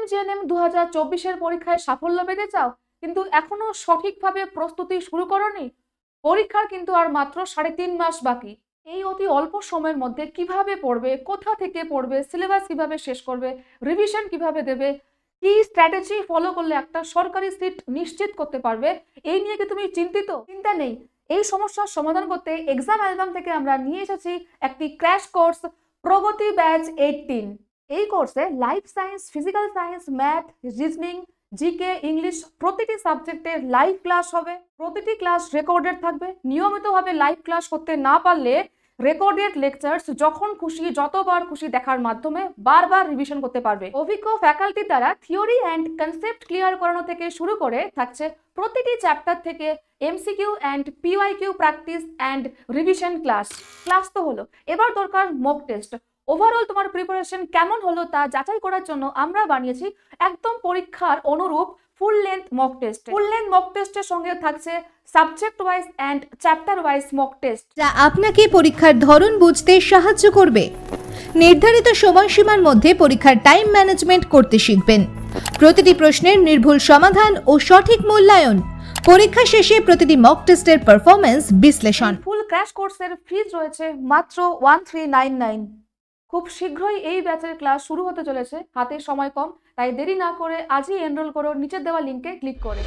GNM 2024-এর পরীক্ষায় সাফল্য পেতে চাও কিন্তু এখনো সঠিকভাবে প্রস্তুতি শুরু করোনি? পরীক্ষার কিন্তু আর মাত্র 3.5 মাস বাকি। এই অতি অল্প সময়ের মধ্যে কিভাবে পড়বে, কোথা থেকে পড়বে, সিলেবাস কিভাবে শেষ করবে, রিভিশন কিভাবে দেবে, কি স্ট্র্যাটেজি ফলো করলে একটা সরকারি সিট নিশ্চিত করতে পারবে, এই নিয়ে কি তুমি চিন্তিত? চিন্তা নেই, এই সমস্যার সমাধান করতে এক্সাম অ্যালবাম থেকে আমরা নিয়ে এসেছি একটি ক্র্যাশ কোর্স, প্রগতি ব্যাচ 18। এই কোর্সে life science, physical science, math, reasoning, GK, English প্রতিটি সাবজেক্টের লাইভ ক্লাস হবে। প্রতিটি ক্লাস রেকর্ডেড থাকবে। নিয়মিতভাবে লাইভ ক্লাস করতে না পারলে রেকর্ডেড লেকচার্স যখন খুশি যতবার খুশি দেখার মাধ্যমে বারবার রিভিশন করতে পারবে। অভিজ্ঞ ফ্যাকাল্টি দ্বারা থিওরি অ্যান্ড কনসেপ্ট ক্লিয়ার করানো থেকে শুরু করে থাকছে প্রতিটি চ্যাপ্টার থেকে MCQ and PYQ practice and revision class. Class তো হলো, এবার দরকার মক টেস্ট। ওভারঅল তোমার প্রিপারেশন কেমন হলো তা যাচাই করার জন্য আমরা বানিয়েছি একদম পরীক্ষার অনুরূপ full length mock test. Full length mock টেস্টের সঙ্গে থাকছে subject wise and chapter wise mock test, যা আপনাকে পরীক্ষার ধরন বুঝতে সাহায্য করবে। নির্ধারিত সময়সীমার মধ্যে পরীক্ষার টাইম ম্যানেজমেন্ট করতে শিখবেন। প্রতিটি প্রশ্নের নির্ভুল সমাধান ও সঠিক মূল্যায়ন। পরীক্ষা শেষে প্রতিটি মক টেস্টের পারফরম্যান্স বিশ্লেষণ। ফুল ক্র্যাশ কোর্সের ফিজ রয়েছে মাত্র 1399। খুব শীঘ্রই এই ব্যাচের ক্লাস শুরু হতে চলেছে, হাতে সময় কম, তাই দেরি না করে আজই এনরোল করো নিচে দেওয়া লিঙ্কে ক্লিক করে।